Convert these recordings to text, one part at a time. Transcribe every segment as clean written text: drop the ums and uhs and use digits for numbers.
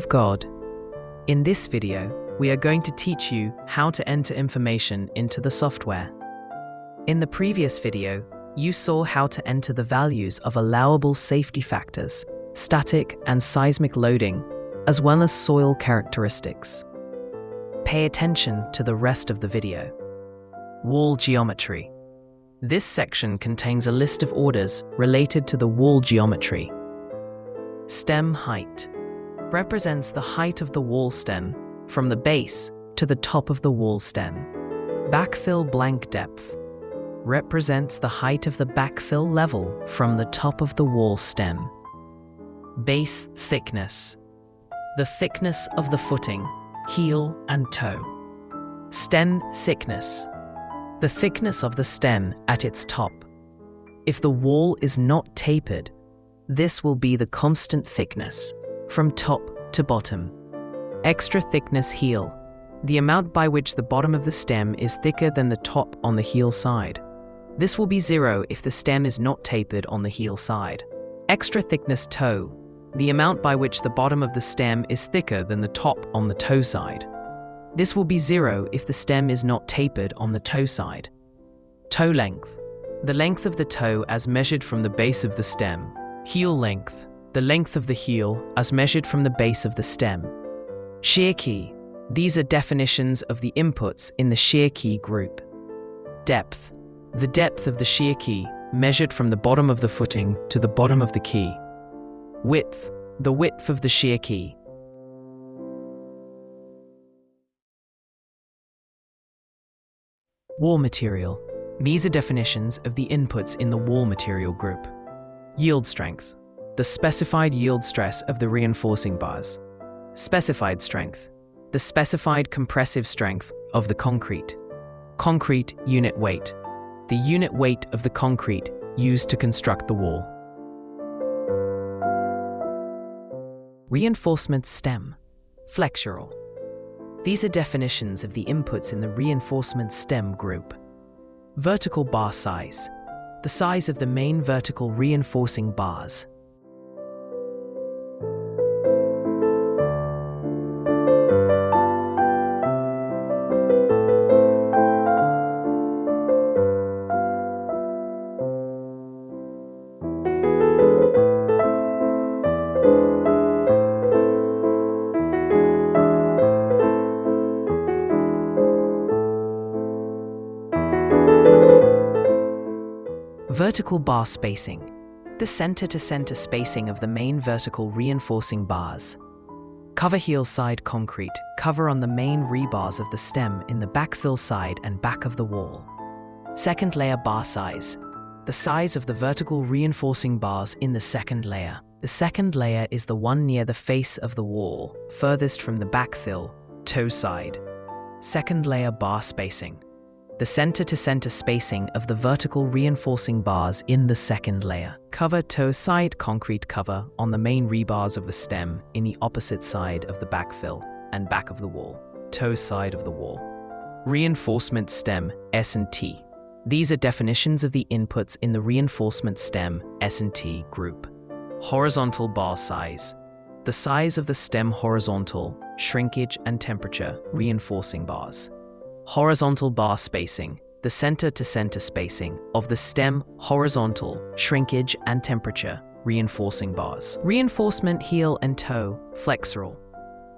of God. In this video, we are going to teach you how to enter information into the software. In the previous video, you saw how to enter the values of allowable safety factors, static and seismic loading, as well as soil characteristics. Pay attention to the rest of the video. Wall geometry. This section contains a list of orders related to the wall geometry. Stem height represents the height of the wall stem from the base to the top of the wall stem. Backfill blank depth represents the height of the backfill level from the top of the wall stem. Base thickness, the thickness of the footing, heel and toe. Stem thickness, the thickness of the stem at its top. If the wall is not tapered, this will be the constant thickness from top to bottom. Extra thickness heel, the amount by which the bottom of the stem is thicker than the top on the heel side. This will be 0 if the stem is not tapered on the heel side. Extra thickness toe, the amount by which the bottom of the stem is thicker than the top on the toe side. This will be 0 if the stem is not tapered on the toe side. Toe length, the length of the toe as measured from the base of the stem. Heel length, the length of the heel as measured from the base of the stem. Shear key, these are definitions of the inputs in the shear key group. Depth, the depth of the shear key measured from the bottom of the footing to the bottom of the key. Width, the width of the shear key. Wall material, these are definitions of the inputs in the wall material group. Yield strength, the specified yield stress of the reinforcing bars. Specified strength, the specified compressive strength of the concrete. Concrete unit weight, the unit weight of the concrete used to construct the wall. Reinforcement stem, flexural. These are definitions of the inputs in the reinforcement stem group. Vertical bar size, the size of the main vertical reinforcing bars. Vertical bar spacing, the center-to-center spacing of the main vertical reinforcing bars. Cover heel side concrete, cover on the main rebars of the stem in the backfill side and back of the wall. Second layer bar size, the size of the vertical reinforcing bars in the second layer. The second layer is the one near the face of the wall, furthest from the backfill, toe side. Second layer bar spacing, the center-to-center spacing of the vertical reinforcing bars in the second layer. Cover toe side concrete cover on the main rebars of the stem in the opposite side of the backfill and back of the wall. Toe side of the wall. Reinforcement stem S&T. These are definitions of the inputs in the reinforcement stem S&T group. Horizontal bar size, the size of the stem horizontal, shrinkage and temperature reinforcing bars. Horizontal bar spacing, the center-to-center spacing of the stem horizontal, shrinkage and temperature reinforcing bars. Reinforcement heel and toe, flexural.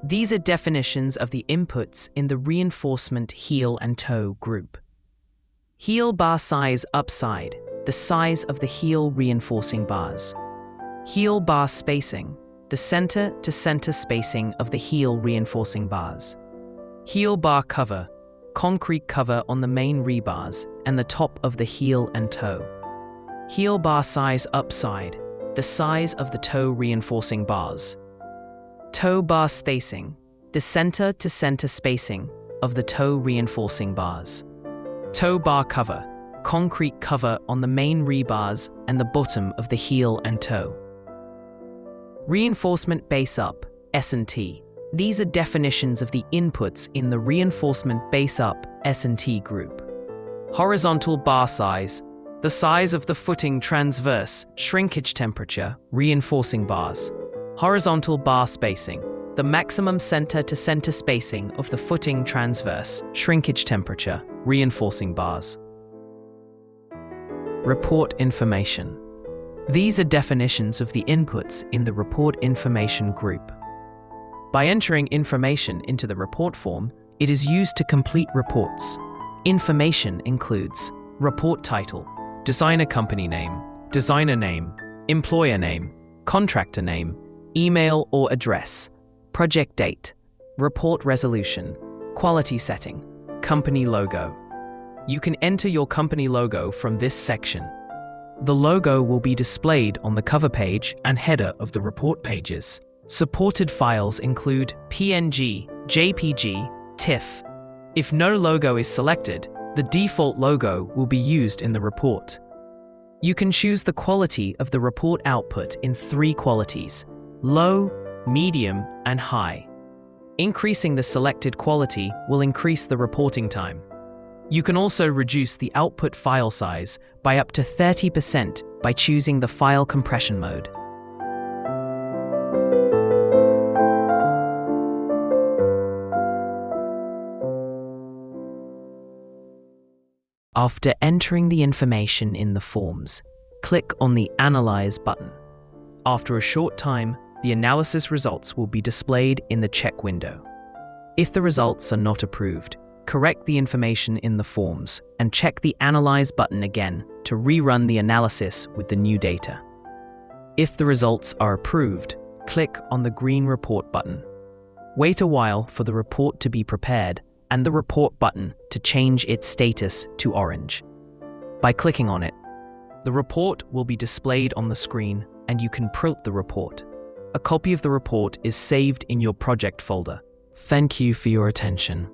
These are definitions of the inputs in the reinforcement heel and toe group. Heel bar size upside, the size of the heel reinforcing bars. Heel bar spacing, the center-to-center spacing of the heel reinforcing bars. Heel bar cover, concrete cover on the main rebars and the top of the heel and toe. Heel bar size upside, the size of the toe reinforcing bars. Toe bar spacing, the center-to-center spacing of the toe reinforcing bars. Toe bar cover, concrete cover on the main rebars and the bottom of the heel and toe. Reinforcement base up, S&T. These are definitions of the inputs in the reinforcement base up S&T group. Horizontal bar size, the size of the footing transverse, shrinkage temperature, reinforcing bars. Horizontal bar spacing, the maximum center-to-center spacing of the footing transverse, shrinkage temperature, reinforcing bars. Report information. These are definitions of the inputs in the report information group. By entering information into the report form, it is used to complete reports. Information includes report title, designer company name, designer name, employer name, contractor name, email or address, project date, report resolution, quality setting, company logo. You can enter your company logo from this section. The logo will be displayed on the cover page and header of the report pages. Supported files include PNG, JPG, TIFF. If no logo is selected, the default logo will be used in the report. You can choose the quality of the report output in 3 qualities: low, medium, and high. Increasing the selected quality will increase the reporting time. You can also reduce the output file size by up to 30% by choosing the file compression mode. After entering the information in the forms, click on the Analyze button. After a short time, the analysis results will be displayed in the check window. If the results are not approved, correct the information in the forms and check the Analyze button again to rerun the analysis with the new data. If the results are approved, click on the green Report button. Wait a while for the report to be prepared and the Report button to change its status to orange. By clicking on it, the report will be displayed on the screen and you can print the report. A copy of the report is saved in your project folder. Thank you for your attention.